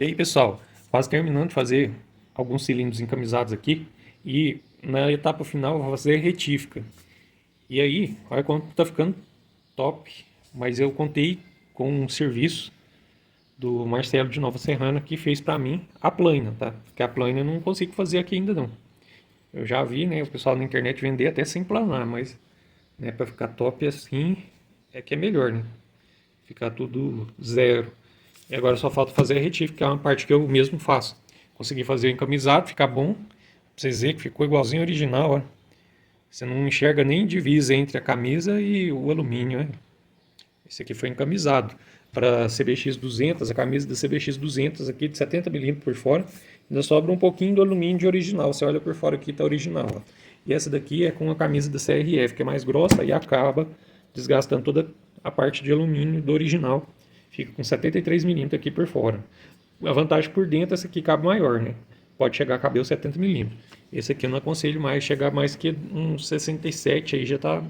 E aí, pessoal, quase terminando de fazer alguns cilindros encamisados aqui e na etapa final eu vou fazer retífica. E aí, olha como tá ficando top, mas eu contei com um serviço do Marcelo de Nova Serrana que fez para mim a plana, tá? Porque a plana eu não consigo fazer aqui ainda não. Eu já vi, né, o pessoal na internet vender até sem planar, mas né, para ficar top assim é que é melhor, né? Ficar tudo zero. E agora só falta fazer a retífica, que é uma parte que eu mesmo faço. Consegui fazer o encamisado, ficar bom. Pra vocês verem que ficou igualzinho ao original, ó. Você não enxerga nem divisa entre a camisa e o alumínio, né? Esse aqui foi encamisado. Para CBX 200, a camisa da CBX 200 aqui de 70 milímetros por fora, ainda sobra um pouquinho do alumínio de original. Você olha por fora aqui, tá original, ó. E essa daqui é com a camisa da CRF, que é mais grossa e acaba desgastando toda a parte de alumínio do original. Fica com 73 milímetros aqui por fora. A vantagem por dentro, essa aqui cabe maior, né? Pode chegar a caber os 70 milímetros. Esse aqui eu não aconselho mais chegar mais que uns 67, aí já tá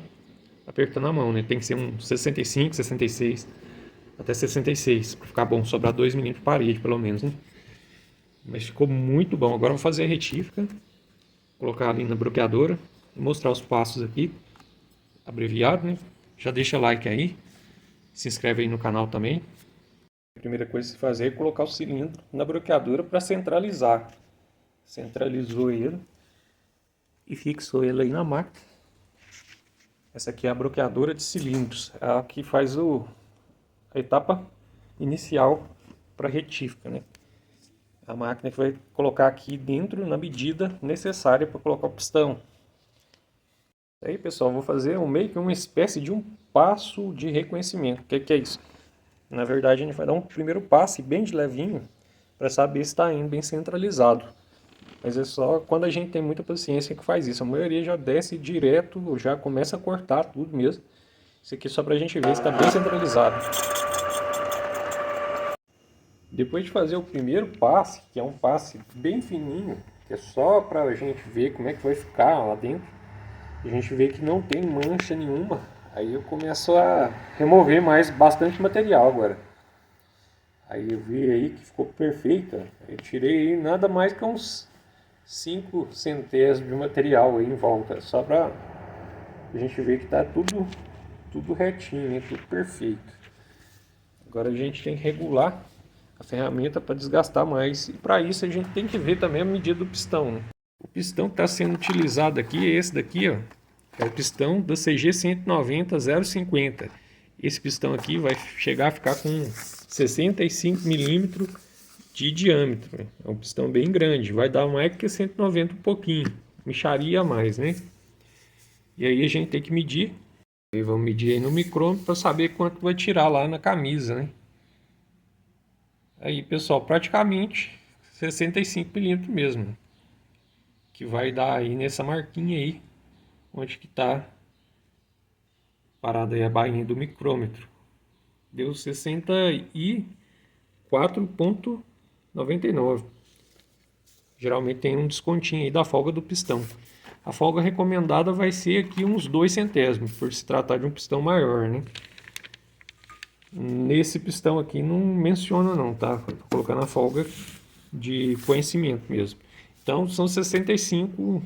apertando a mão, né? Tem que ser um 65, 66, até 66, para ficar bom, sobrar 2 milímetros de parede, pelo menos, né? Mas ficou muito bom. Agora eu vou fazer a retífica, colocar ali na bloqueadora e mostrar os passos aqui, abreviado, né? Já deixa like aí, se inscreve aí no canal também. A primeira coisa a se fazer é colocar o cilindro na bloqueadora para centralizar. Centralizou ele e fixou ele aí na máquina. Essa aqui é a bloqueadora de cilindros, é a que faz a etapa inicial para retífica, né? A máquina que vai colocar aqui dentro na medida necessária para colocar o pistão. Aí, pessoal, vou fazer meio que uma espécie de um passo de reconhecimento. O que é isso? Na verdade, a gente vai dar um primeiro passe bem de levinho para saber se está indo bem centralizado. Mas é só quando a gente tem muita paciência que faz isso. A maioria já desce direto, já começa a cortar tudo mesmo. Isso aqui é só para a gente ver se está bem centralizado. Depois de fazer o primeiro passe, que é um passe bem fininho, que é só para a gente ver como é que vai ficar lá dentro, a gente vê que não tem mancha nenhuma, aí eu começo a remover bastante material agora. Aí eu vi aí que ficou perfeita, eu tirei aí nada mais que uns 5 centésimos de material aí em volta, só para a gente ver que está tudo retinho, hein? Tudo perfeito. Agora a gente tem que regular a ferramenta para desgastar mais, e para isso a gente tem que ver também a medida do pistão, né? O pistão que está sendo utilizado aqui é esse daqui, ó. É o pistão da CG 190-050. Esse pistão aqui vai chegar a ficar com 65 milímetros de diâmetro. É um pistão bem grande, vai dar mais que 190 um pouquinho, mixaria a mais, né? E aí a gente tem que medir. E vamos medir aí no micrômetro para saber quanto vai tirar lá na camisa, né? Aí, pessoal, praticamente 65 milímetros mesmo, que vai dar aí nessa marquinha aí, onde que tá parada aí a bainha do micrômetro. Deu 64,99. Geralmente tem um descontinho aí da folga do pistão. A folga recomendada vai ser aqui uns 2 centésimos, por se tratar de um pistão maior, né? Nesse pistão aqui não menciona não, tá? Vou colocar na folga de conhecimento mesmo. Então são 65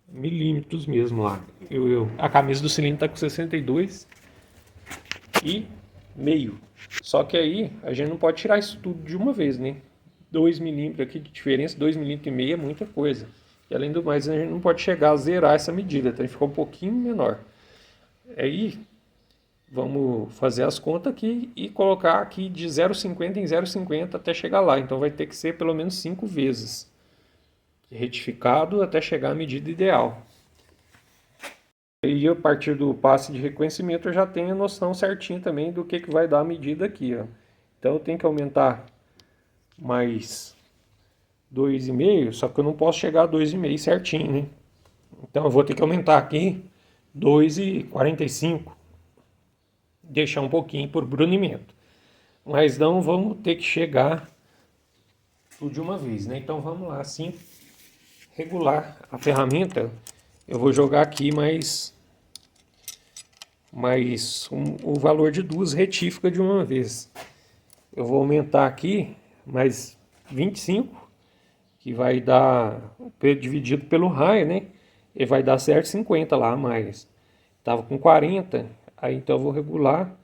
milímetros mesmo lá. A camisa do cilindro está com 62 e meio. Só que aí a gente não pode tirar isso tudo de uma vez, né? 2 milímetros aqui de diferença, 2,5 milímetros é muita coisa. E além do mais, a gente não pode chegar a zerar essa medida, então ficou um pouquinho menor. Aí vamos fazer as contas aqui e colocar aqui de 0,50 em 0,50 até chegar lá. Então vai ter que ser pelo menos 5 vezes retificado até chegar à medida ideal. E a partir do passe de reconhecimento eu já tenho a noção certinha também do que vai dar a medida aqui, ó. Então eu tenho que aumentar mais 2,5, só que eu não posso chegar a 2,5 certinho, né? Então eu vou ter que aumentar aqui 2,45, deixar um pouquinho por brunimento. Mas não vamos ter que chegar tudo de uma vez, né? Então vamos lá, assim, regular a ferramenta. Eu vou jogar aqui o valor de 2 retíficas de uma vez. Eu vou aumentar aqui mais 25, que vai dar, dividido pelo raio, né? Ele vai dar certo 50 lá a mais. Tava com 40, aí então eu vou regular.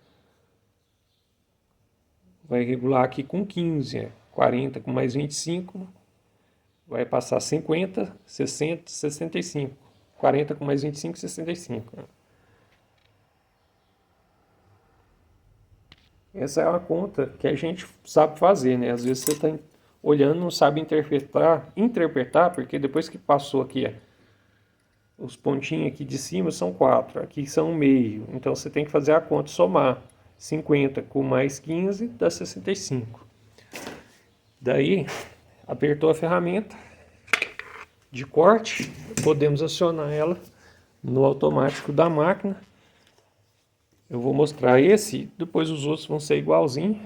Vai regular aqui com 15, 40 com mais 25, vai passar 50, 60, 65. 40 com mais 25, 65. Essa é uma conta que a gente sabe fazer, né? Às vezes você está olhando, não sabe interpretar, porque depois que passou aqui, os pontinhos aqui de cima são 4, aqui são meio. Então você tem que fazer a conta, somar 50 com mais 15 dá 65. Daí, apertou a ferramenta de corte, podemos acionar ela no automático da máquina. Eu vou mostrar esse, depois os outros vão ser igualzinho.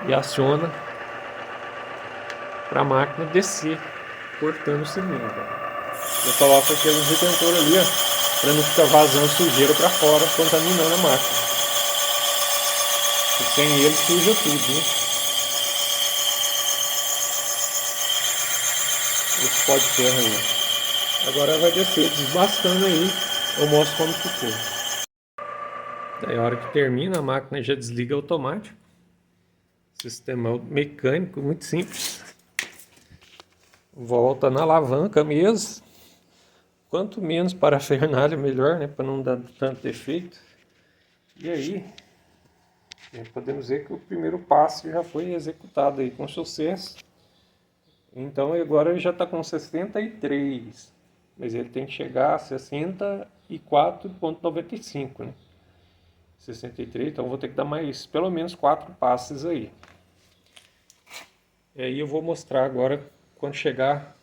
E aciona para a máquina descer, cortando o cilindro. Eu coloco aquele retentor ali, ó, para não ficar vazando sujeira para fora, contaminando a máquina. E sem ele suja tudo, né? Esse pó de ferro aí. Agora vai descer desbastando aí. Eu mostro como ficou. Daí a hora que termina, a máquina já desliga automático. Sistema mecânico, muito simples. Volta na alavanca mesmo. Quanto menos parafernália, melhor, né? Para não dar tanto defeito. E aí, podemos ver que o primeiro passo já foi executado aí com sucesso. Então agora ele já está com 63. Mas ele tem que chegar a 64,95, né? 63, então vou ter que dar mais pelo menos 4 passes aí. E aí eu vou mostrar agora quando chegar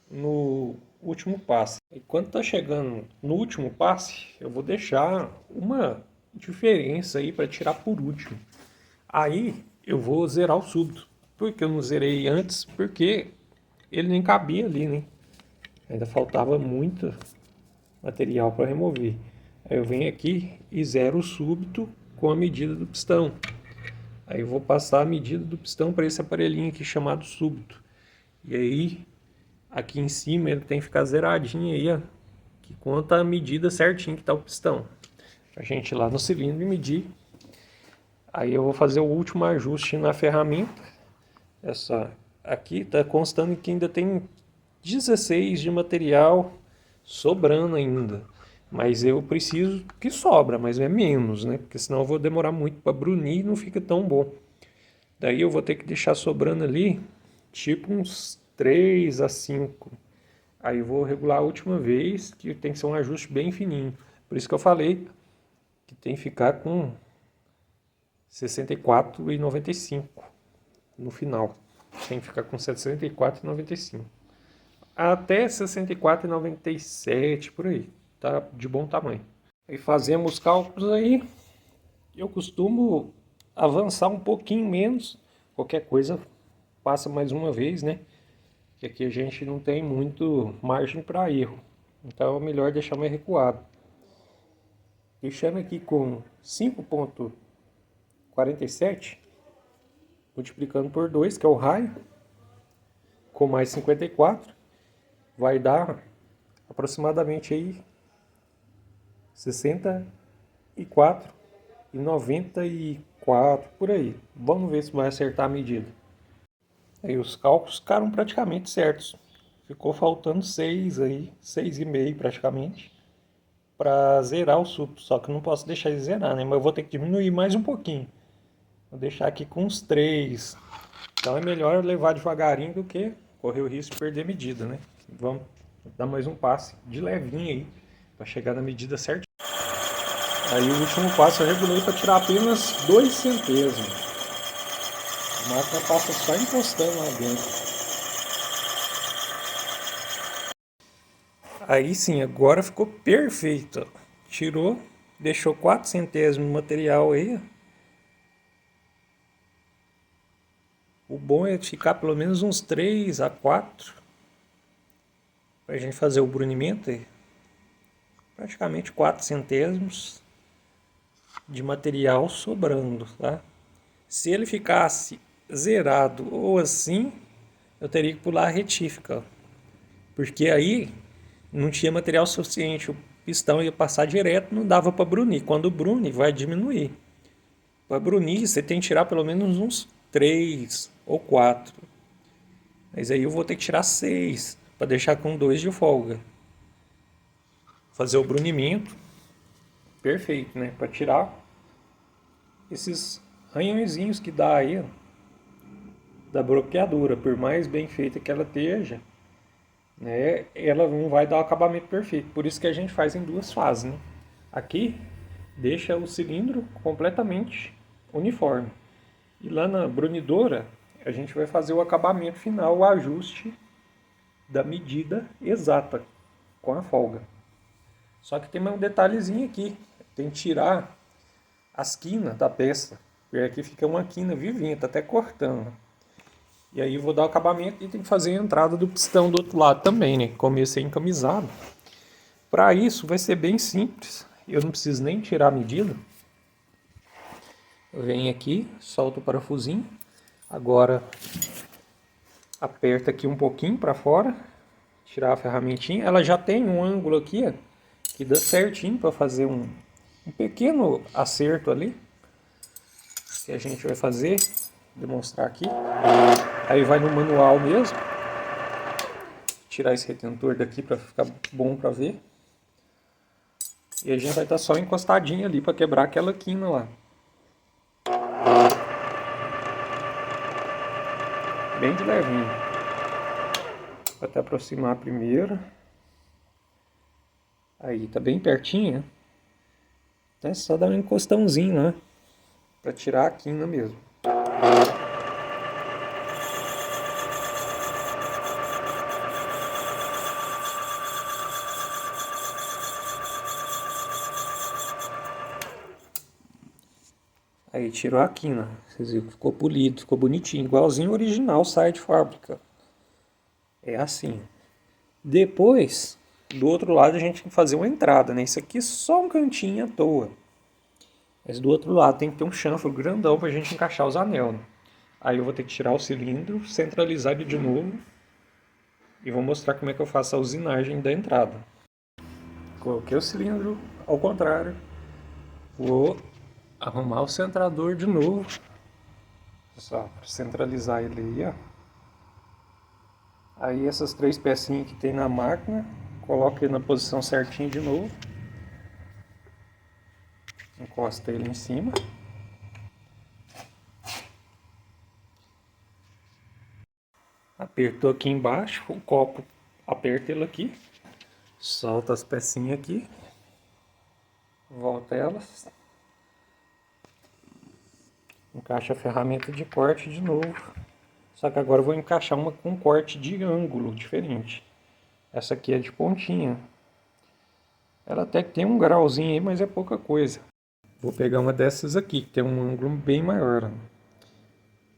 no último passe. E quando está chegando no último passe, eu vou deixar uma diferença aí para tirar por último. Aí eu vou zerar o súbito. Por que eu não zerei antes? Porque ele nem cabia ali, né? Ainda faltava muito material para remover. Aí eu venho aqui e zero o súbito com a medida do pistão. Aí eu vou passar a medida do pistão para esse aparelhinho aqui chamado súbito. E aí, aqui em cima ele tem que ficar zeradinho aí, ó, que conta a medida certinho que está o pistão. Pra gente ir lá no cilindro e medir. Aí eu vou fazer o último ajuste na ferramenta. Essa aqui está constando que ainda tem 16 de material sobrando ainda. Mas eu preciso que sobra, mas é menos, né? Porque senão eu vou demorar muito para brunir e não fica tão bom. Daí eu vou ter que deixar sobrando ali, tipo uns 3 a 5. Aí eu vou regular a última vez, que tem que ser um ajuste bem fininho. Por isso que eu falei que tem que ficar com 64,95 no final. Tem que ficar com 64,95. Até 64,97 por aí. Tá de bom tamanho. E fazemos cálculos aí. Eu costumo avançar um pouquinho menos. Qualquer coisa passa mais uma vez, né? Que aqui a gente não tem muito margem para erro. Então é melhor deixar mais recuado. Deixando aqui com 5,47, multiplicando por 2, que é o raio, com mais 54, vai dar aproximadamente aí 64,94 por aí. Vamos ver se vai acertar a medida. Aí os cálculos ficaram praticamente certos. Ficou faltando 6 aí, 6,5 praticamente, para zerar o súbito. Só que eu não posso deixar ele zerar, né? Mas eu vou ter que diminuir mais um pouquinho. Vou deixar aqui com uns 3. Então é melhor levar devagarinho do que correr o risco de perder medida, né? Vamos dar mais um passe de levinho aí, para chegar na medida certa. Aí o último passo eu regulei para tirar apenas 2 centésimos. A máquina passa só encostando lá dentro. Aí sim, agora ficou perfeito. Tirou, deixou 4 centésimos no material aí. O bom é ficar pelo menos uns 3 a 4 para a gente fazer o brunimento aí. Praticamente 4 centésimos de material sobrando, tá? Se ele ficasse zerado ou assim, eu teria que pular a retífica, ó. Porque aí não tinha material suficiente, o pistão ia passar direto, não dava para brunir. Quando brune, vai diminuir. Para brunir, você tem que tirar pelo menos uns 3 ou 4. Mas aí eu vou ter que tirar 6 para deixar com 2 de folga. Fazer o brunimento perfeito, né? Para tirar esses arranhõezinhos que dá aí, ó, da bloqueadura. Por mais bem feita que ela esteja, né, ela não vai dar o acabamento perfeito. Por isso que a gente faz em 2 fases, né? Aqui deixa o cilindro completamente uniforme. E lá na brunidora a gente vai fazer o acabamento final, o ajuste da medida exata com a folga. Só que tem um detalhezinho aqui, tem que tirar as quinas da peça, porque aqui fica uma quina vivinha, tá até cortando. E aí eu vou dar o acabamento e tem que fazer a entrada do pistão do outro lado também, né? Começo é encamisado. Para isso vai ser bem simples, eu não preciso nem tirar a medida. Eu venho aqui, solto o parafusinho, agora aperta aqui um pouquinho para fora, tirar a ferramentinha. Ela já tem um ângulo aqui, ó, que dá certinho para fazer um pequeno acerto ali, que a gente vai fazer, demonstrar aqui. Aí vai no manual mesmo, tirar esse retentor daqui para ficar bom para ver. E a gente vai estar só encostadinho ali para quebrar aquela quina lá. Bem de levinho. Vou até aproximar primeiro. Aí, tá bem pertinho. É só dar um encostãozinho lá, para tirar a quina mesmo. Aí tirou a quina, vocês viram que ficou polido, ficou bonitinho, igualzinho o original sai de fábrica. É assim. Depois, do outro lado a gente tem que fazer uma entrada, né? Isso aqui é só um cantinho à toa. Mas do outro lado tem que ter um chanfro grandão pra gente encaixar os anel, né? Aí eu vou ter que tirar o cilindro, centralizar ele de novo e vou mostrar como é que eu faço a usinagem da entrada. Coloquei o cilindro ao contrário. Vou arrumar o centrador de novo. Só para centralizar ele aí, ó. Aí essas 3 pecinhas que tem na máquina, coloco ele na posição certinha de novo. Encosta ele em cima. Apertou aqui embaixo, o copo aperta ele aqui. Solta as pecinhas aqui. Volta elas. Encaixa a ferramenta de corte de novo. Só que agora eu vou encaixar uma com corte de ângulo diferente. Essa aqui é de pontinha. Ela até que tem um grauzinho aí, mas é pouca coisa. Vou pegar uma dessas aqui, que tem um ângulo bem maior.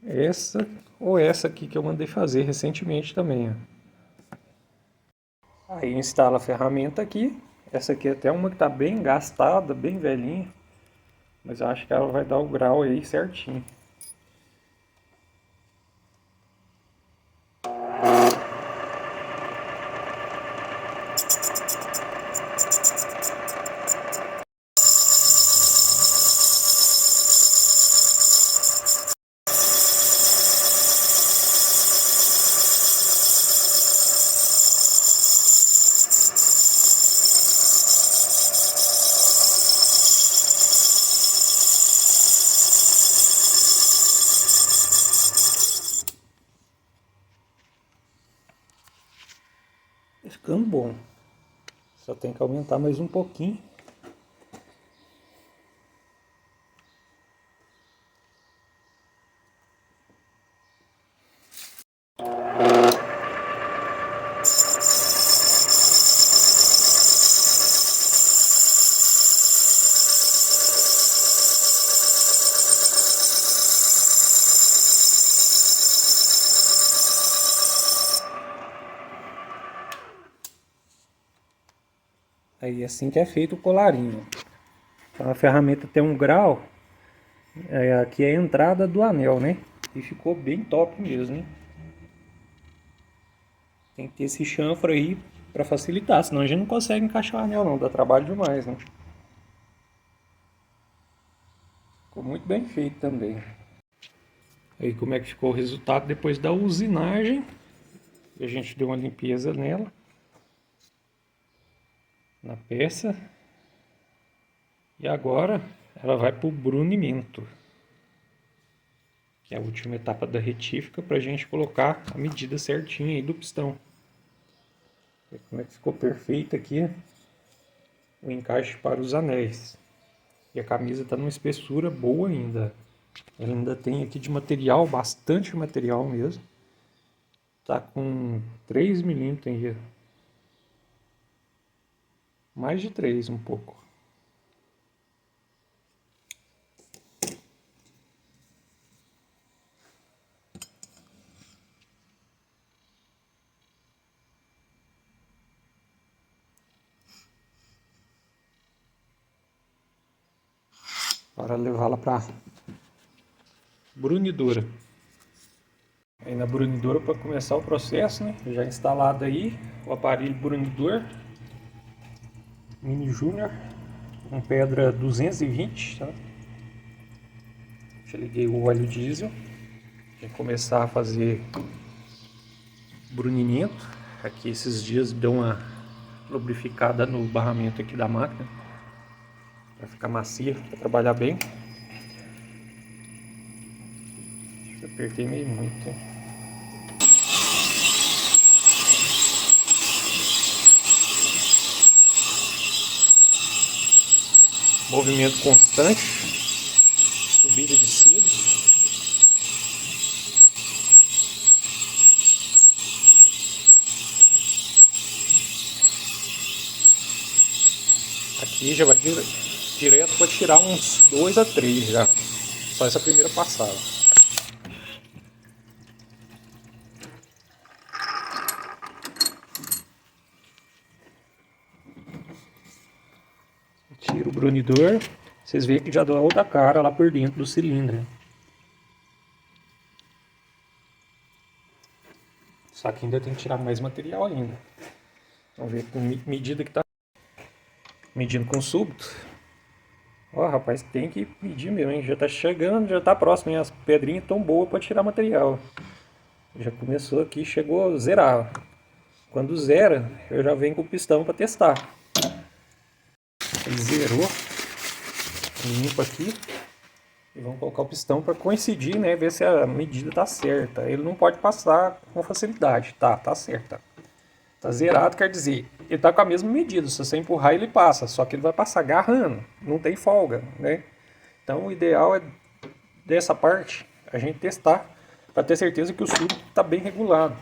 Essa ou essa aqui que eu mandei fazer recentemente também. Aí instala a ferramenta aqui. Essa aqui é até uma que está bem gastada, bem velhinha. Mas eu acho que ela vai dar o grau aí certinho. Tá ficando bom. Só tem que aumentar mais um pouquinho. Aí assim que é feito o colarinho. Então a ferramenta tem um grau, Aqui é a entrada do anel, né? E ficou bem top mesmo, hein? Tem que ter esse chanfro aí para facilitar, senão a gente não consegue encaixar o anel não, dá trabalho demais, né? Ficou muito bem feito também. Aí como é que ficou o resultado depois da usinagem. A gente deu uma limpeza nela, na peça. E agora ela vai para o brunimento, que é a última etapa da retífica, para a gente colocar a medida certinha aí do pistão. Como é que ficou perfeito aqui o encaixe para os anéis. E a camisa está numa espessura boa ainda. Ela ainda tem aqui de material, bastante material mesmo. Tá com 3 milímetros aí. Mais de 3 um pouco. Para levá-la para brunidora. Aí na brunidora, para começar o processo, né? Já instalado aí o aparelho brunidor Mini Júnior com pedra 220, tá? Já liguei o óleo diesel. Vou começar a fazer brunimento. Aqui esses dias deu uma lubrificada no barramento aqui da máquina para ficar macia, para trabalhar bem. Acho que eu apertei meio muito, hein? Movimento constante, subida e descida. Aqui já vai direto para tirar uns 2 a 3 já. Só essa primeira passada. Tiro o brunidor. Vocês veem que já deu outra cara lá por dentro do cilindro. Só que ainda tem que tirar mais material ainda. Vamos ver com medida que tá. Medindo com súbito. Ó, rapaz, tem que medir mesmo, hein? Já tá chegando, já tá próximo, hein? As pedrinhas tão boas para tirar material. Já começou aqui, chegou a zerar. Quando zera, eu já venho com o pistão para testar. Ele zerou. Limpa aqui. E vamos colocar o pistão para coincidir, né? Ver se a medida tá certa. Ele não pode passar com facilidade. Tá certa. Tá zerado, quer dizer, ele tá com a mesma medida. Se você empurrar, ele passa. Só que ele vai passar agarrando. Não tem folga, né? Então o ideal é dessa parte a gente testar para ter certeza que o súbito está bem regulado.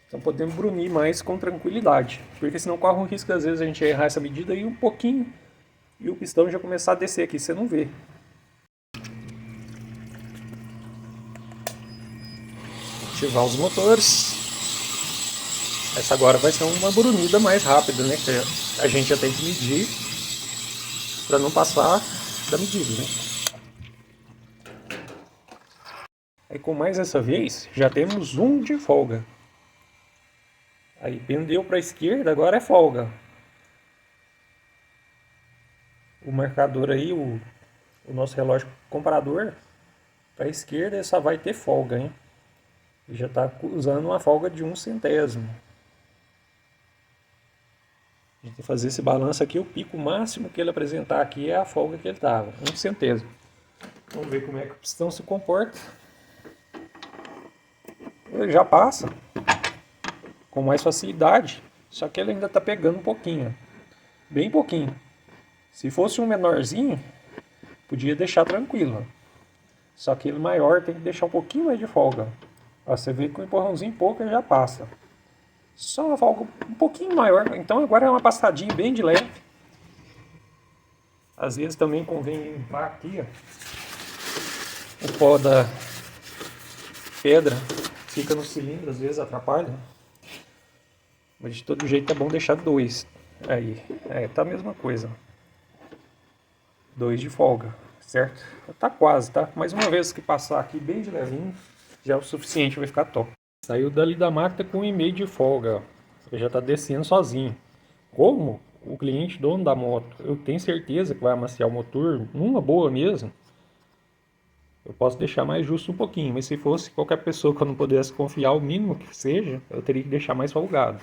Então podemos brunir mais com tranquilidade. Porque senão corre o risco às vezes a gente errar essa medida aí um pouquinho e o pistão já começar a descer aqui, você não vê. Ativar os motores. Essa agora vai ser uma brunida mais rápida, né? Que a gente já tem que medir para não passar da medida, né? Aí com mais essa vez, já temos um de folga. Aí pendeu para a esquerda, agora é folga. O marcador aí, o nosso relógio comparador, para a esquerda só vai ter folga, hein? Ele já está usando uma folga de 1 centésimo. A gente tem que fazer esse balanço aqui, o pico máximo que ele apresentar aqui é a folga que ele estava, 1 centésimo. Vamos ver como é que o pistão se comporta. Ele já passa com mais facilidade, só que ele ainda está pegando um pouquinho, bem pouquinho. Se fosse um menorzinho, podia deixar tranquilo. Só que ele maior tem que deixar um pouquinho mais de folga. Ó, você vê que com um empurrãozinho pouco ele já passa. Só uma folga um pouquinho maior. Então agora é uma passadinha bem de leve. Às vezes também convém limpar aqui, ó. O pó da pedra fica no cilindro, às vezes atrapalha. Mas de todo jeito é bom deixar 2. Aí, tá a mesma coisa. 2 de folga. certo? Tá quase, tá? Mais uma vez que passar aqui bem de levinho, já é o suficiente, vai ficar top. Saiu dali da máquina com 1,5 de folga, ó. Ele já tá descendo sozinho. Como o cliente dono da moto, eu tenho certeza que vai amaciar o motor numa boa mesmo, eu posso deixar mais justo um pouquinho, mas se fosse qualquer pessoa que eu não pudesse confiar, o mínimo que seja, eu teria que deixar mais folgado.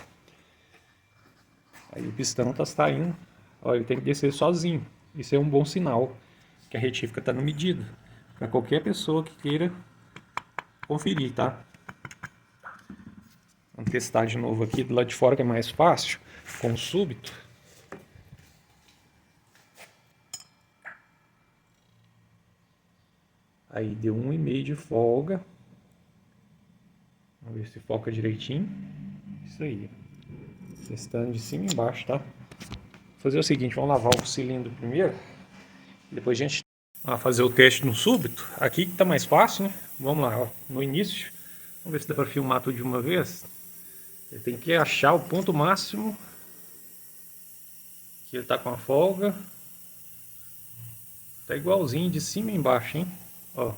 Aí o pistão tá saindo, ó, ele tem que descer sozinho. Isso é um bom sinal que a retífica está na medida, para qualquer pessoa que queira conferir, tá? Vamos testar de novo aqui do lado de fora, que é mais fácil, com o súbito. Aí deu 1,5 de folga. Vamos ver se foca direitinho. Isso aí. Testando de cima e embaixo, tá? Vou fazer o seguinte, vamos lavar o cilindro primeiro. Depois a gente vai fazer o teste no súbito. Aqui que tá mais fácil, né? Vamos lá, ó, no início. Vamos ver se dá para filmar tudo de uma vez. Ele tem que achar o ponto máximo que ele tá com a folga. Tá igualzinho de cima e embaixo, hein? Ó.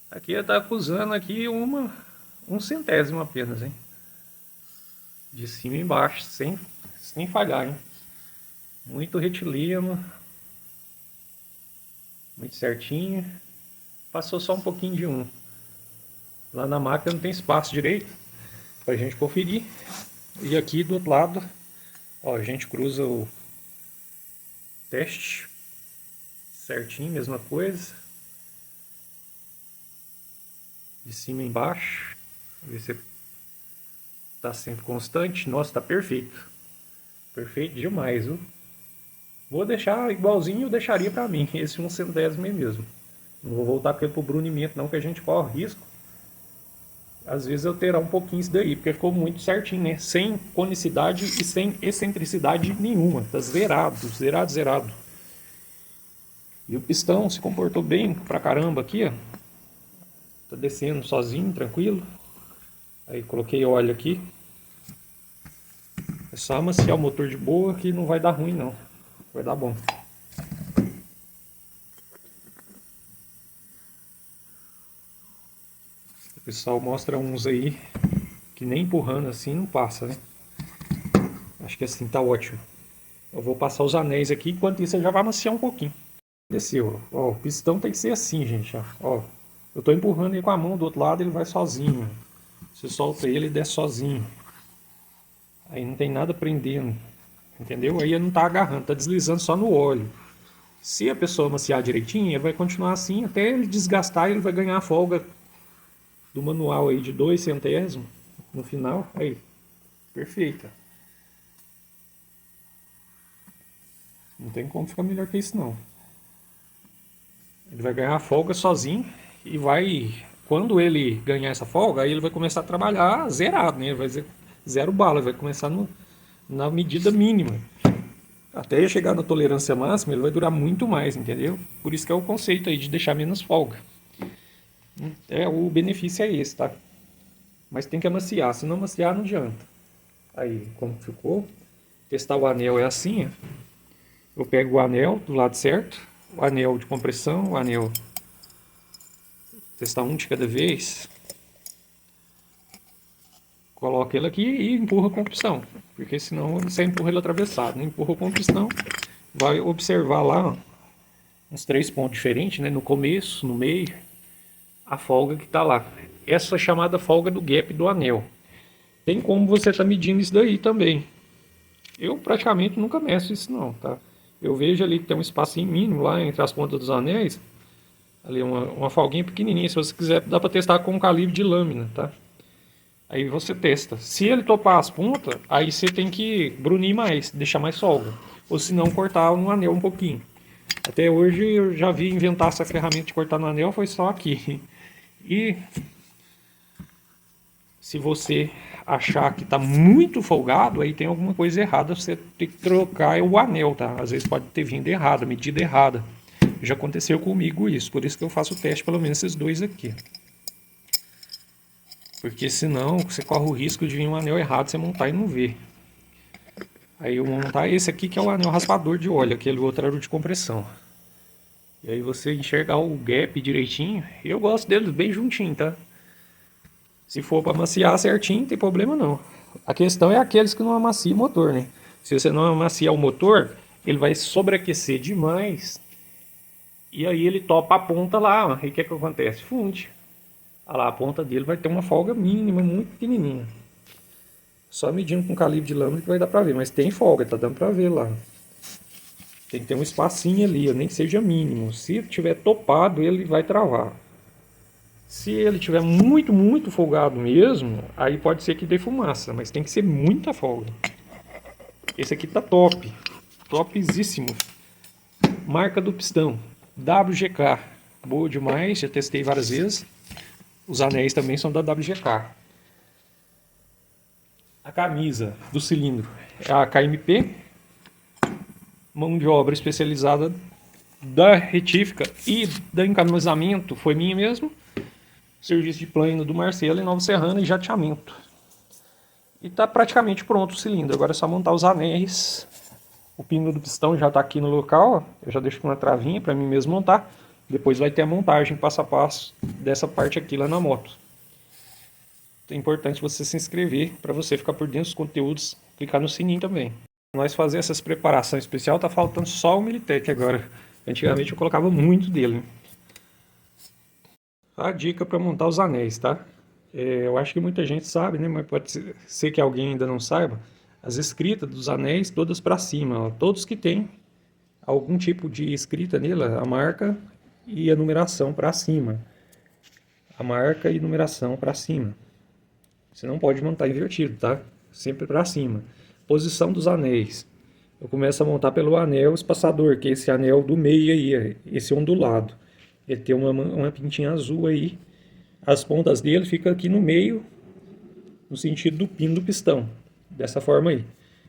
Aqui ele tá acusando aqui um centésimo apenas, hein? De cima e embaixo, sem falhar, hein? Muito retilíneo. Muito certinho. Passou só um pouquinho de um. Lá na máquina não tem espaço direito pra gente conferir. E aqui do outro lado, ó, a gente cruza o teste certinho, mesma coisa. De cima e embaixo. Ver se tá sempre constante. Nossa, tá perfeito. Perfeito demais, viu? Vou deixar igualzinho, eu deixaria pra mim. Esse 1 centésimo mesmo. Não vou voltar com ele pro brunimento não, que a gente corre risco. Às vezes eu terá um pouquinho isso daí, porque ficou muito certinho, né? Sem conicidade e sem excentricidade nenhuma. Tá zerado, zerado, zerado. E o pistão se comportou bem pra caramba aqui, ó. Tá descendo sozinho, tranquilo. Aí coloquei óleo aqui. É só amaciar o motor de boa que não vai dar ruim não. Vai dar bom. O pessoal mostra uns aí que nem empurrando assim não passa, né? Acho que assim tá ótimo. Eu vou passar os anéis aqui, enquanto isso eu já vai amaciar um pouquinho. Desceu, ó. O pistão tem que ser assim, gente, ó. Eu tô empurrando ele com a mão do outro lado, ele vai sozinho. Você solta ele e desce sozinho. Aí não tem nada prendendo, entendeu? Aí ele não tá agarrando, tá deslizando só no óleo. Se a pessoa amaciar direitinho, ele vai continuar assim até ele desgastar e ele vai ganhar a folga do manual aí de 2 centésimos no final. Aí, perfeita. Não tem como ficar melhor que isso não. Ele vai ganhar a folga sozinho e vai, quando ele ganhar essa folga, aí ele vai começar a trabalhar zerado, né? Ele vai ser zero bala, vai começar na medida mínima. Até chegar na tolerância máxima, ele vai durar muito mais, entendeu? Por isso que é o conceito aí de deixar menos folga. O benefício é esse, tá? Mas tem que amaciar, se não amaciar não adianta. Aí, como ficou? Testar o anel é assim, ó. Eu pego o anel do lado certo, o anel de compressão, o anel... Testar um de cada vez. Coloca ele aqui e empurra com pistão, porque senão você empurra ele atravessado. Não empurra com pistão, vai observar lá, ó, uns 3 pontos diferentes, né? No começo, no meio, a folga que está lá. Essa é chamada folga do gap do anel. Tem como você estar medindo isso daí também. Eu praticamente nunca meço isso não, tá? Eu vejo ali que tem um espacinho mínimo lá entre as pontas dos anéis. Ali uma folguinha pequenininha. Se você quiser, dá para testar com um calibre de lâmina, tá? Aí você testa. Se ele topar as pontas, aí você tem que brunir mais, deixar mais folga. Ou se não, cortar no anel um pouquinho. Até hoje eu já vi inventar essa ferramenta de cortar no anel, foi só aqui. E se você achar que está muito folgado, aí tem alguma coisa errada, você tem que trocar o anel, tá? Às vezes pode ter vindo errado, medida errada. Já aconteceu comigo isso, por isso que eu faço o teste, pelo menos esses dois aqui. Porque senão você corre o risco de vir um anel errado, você montar e não ver. Aí eu vou montar esse aqui que é o anel raspador de óleo, aquele outro era o de compressão. E aí você enxergar o gap direitinho, eu gosto deles bem juntinho, tá? Se for para amaciar certinho, não tem problema não. A questão é aqueles que não amaciam o motor, né? Se você não amaciar o motor, ele vai sobreaquecer demais. E aí ele topa a ponta lá, ó. E o que que acontece? Funde. Olha lá, a ponta dele vai ter uma folga mínima, muito pequenininha. Só medindo com calibre de lâmina que vai dar pra ver, mas tem folga, tá dando pra ver lá. Tem que ter um espacinho ali, nem que seja mínimo. Se tiver topado, ele vai travar. Se ele tiver muito, muito folgado mesmo, aí pode ser que dê fumaça, mas tem que ser muita folga. Esse aqui tá top, topzíssimo. Marca do pistão, WGK, boa demais, já testei várias vezes. Os anéis também são da WGK. A camisa do cilindro é a KMP, mão de obra especializada da retífica e do encaminhamento foi minha mesmo. Serviço de plano do Marcelo em Nova Serrana e jateamento. E está praticamente pronto o cilindro. Agora é só montar os anéis. O pino do pistão já está aqui no local. Ó. Eu já deixo com uma travinha para mim mesmo montar. Depois vai ter a montagem passo a passo dessa parte aqui lá na moto. É importante você se inscrever para você ficar por dentro dos conteúdos. Clicar no sininho também. Nós fazer essas preparações especial, tá faltando só o Militech agora. Antigamente eu colocava muito dele. A dica para montar os anéis, tá? Eu acho que muita gente sabe, né? Mas pode ser que alguém ainda não saiba. As escritas dos anéis todas para cima, ó. Todos que tem algum tipo de escrita nele, a marca e a numeração para cima. A marca e numeração para cima. Você não pode montar invertido, tá? Sempre para cima. Posição dos anéis. Eu começo a montar pelo anel espaçador, que é esse anel do meio aí, esse ondulado. Ele tem uma pintinha azul aí. As pontas dele ficam aqui no meio, no sentido do pino do pistão. Dessa forma aí.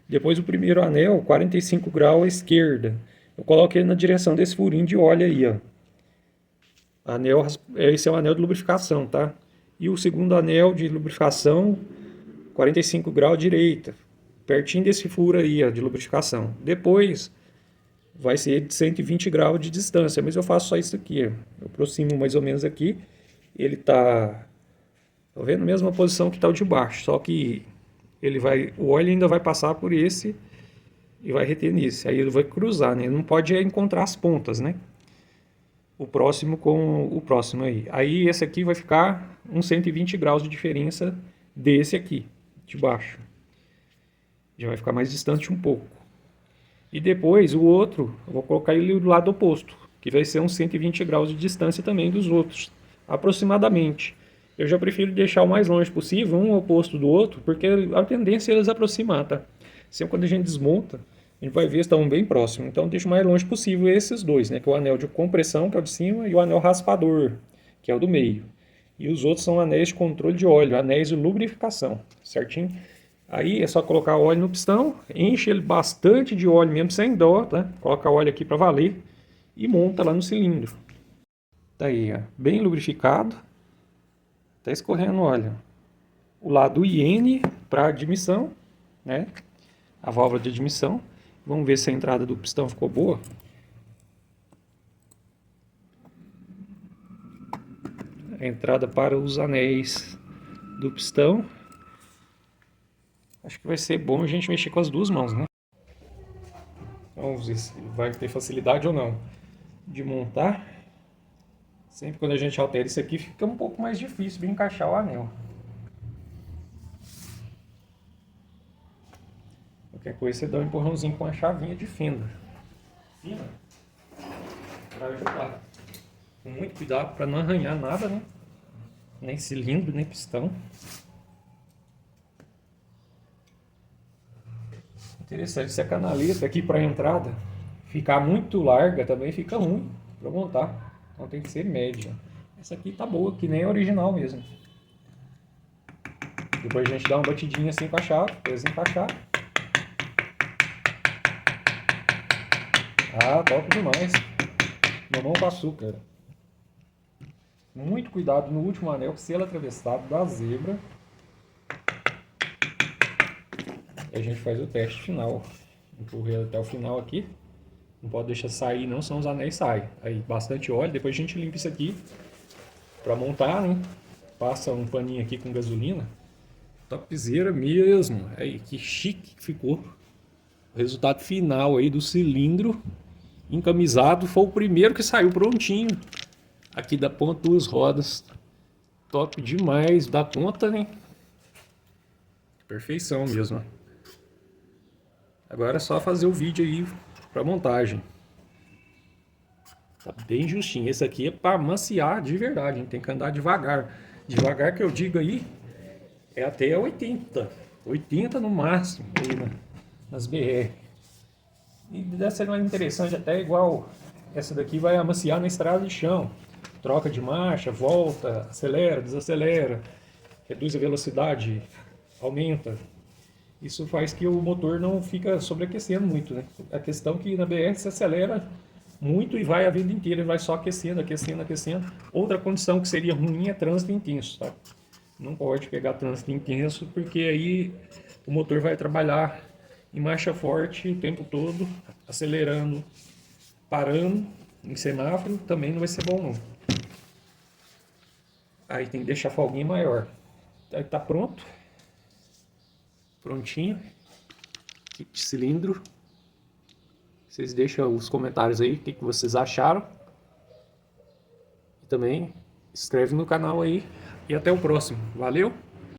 Depois o primeiro anel, 45 graus à esquerda. Eu coloco ele na direção desse furinho de óleo aí, ó. Anel, esse é o anel de lubrificação, tá? E o segundo anel de lubrificação, 45 graus à direita. Pertinho desse furo aí, ó, de lubrificação. Depois vai ser de 120 graus de distância, mas eu faço só isso aqui, ó. Eu aproximo mais ou menos aqui, ele tá vendo a mesma posição que tá o de baixo, só que o óleo ainda vai passar por esse e vai reter nisso, aí ele vai cruzar, né? Não pode encontrar as pontas, né? O próximo com o próximo aí. Aí esse aqui vai ficar uns 120 graus de diferença desse aqui, de baixo. Já vai ficar mais distante um pouco. E depois o outro, eu vou colocar ele do lado oposto, que vai ser uns 120 graus de distância também dos outros, aproximadamente. Eu já prefiro deixar o mais longe possível, um oposto do outro, porque a tendência é eles aproximar, tá? Sempre quando a gente desmonta, a gente vai ver se estão bem próximos. Então deixa o mais longe possível esses dois, né? Que é o anel de compressão, que é o de cima, e o anel raspador, que é o do meio. E os outros são anéis de controle de óleo, anéis de lubrificação, certinho? Aí é só colocar óleo no pistão, enche ele bastante de óleo mesmo, sem dó, tá? Coloca óleo aqui para valer e monta lá no cilindro. Tá aí, ó, bem lubrificado, tá escorrendo óleo. O lado IN para admissão, né? A válvula de admissão. Vamos ver se a entrada do pistão ficou boa. A entrada para os anéis do pistão. Acho que vai ser bom a gente mexer com as duas mãos, né? Vamos ver se vai ter facilidade ou não de montar. Sempre quando a gente altera isso aqui, fica um pouco mais difícil de encaixar o anel. Qualquer coisa você dá um empurrãozinho com a chavinha de fenda. Fina. Para ajudar. Com muito cuidado para não arranhar nada, né? Nem cilindro, nem pistão. Interessante, se a canaleta aqui para a entrada ficar muito larga, também fica ruim para montar. Então tem que ser média. Essa aqui tá boa, que nem a original mesmo. Depois a gente dá uma batidinha assim com a chave, para desencaixar. Ah, top demais. Mamão com açúcar. Muito cuidado no último anel, selo atravessado da zebra. E a gente faz o teste final. Empurrei até o final aqui. Não pode deixar sair não, senão os anéis saem. Aí bastante óleo, depois a gente limpa isso aqui para montar, né? Passa um paninho aqui com gasolina. Topzera mesmo. Aí, que chique que ficou. O resultado final aí do cilindro encamisado foi o primeiro que saiu prontinho. Aqui da ponta duas rodas. Top demais, dá conta, né? Perfeição mesmo. Agora é só fazer o vídeo aí para montagem. Tá bem justinho. Esse aqui é para maciar de verdade, hein? Tem que andar devagar. Devagar que eu digo aí é até 80. 80 no máximo aí nas BR. E dessa é interessante até igual essa daqui vai amaciar na estrada de chão. Troca de marcha, volta, acelera, desacelera, reduz a velocidade, aumenta. Isso faz que o motor não fica sobreaquecendo muito, né? A questão é que na BR se acelera muito e vai a vida inteira, ele vai só aquecendo, aquecendo, aquecendo. Outra condição que seria ruim é trânsito intenso, tá? Não pode pegar trânsito intenso, porque aí o motor vai trabalhar em marcha forte o tempo todo, acelerando, parando em semáforo, também não vai ser bom não. Aí tem que deixar a folguinha maior. Aí tá pronto. Prontinho. Kit de cilindro. Vocês deixam os comentários aí, o que vocês acharam. E também inscreve no canal aí. E até o próximo. Valeu!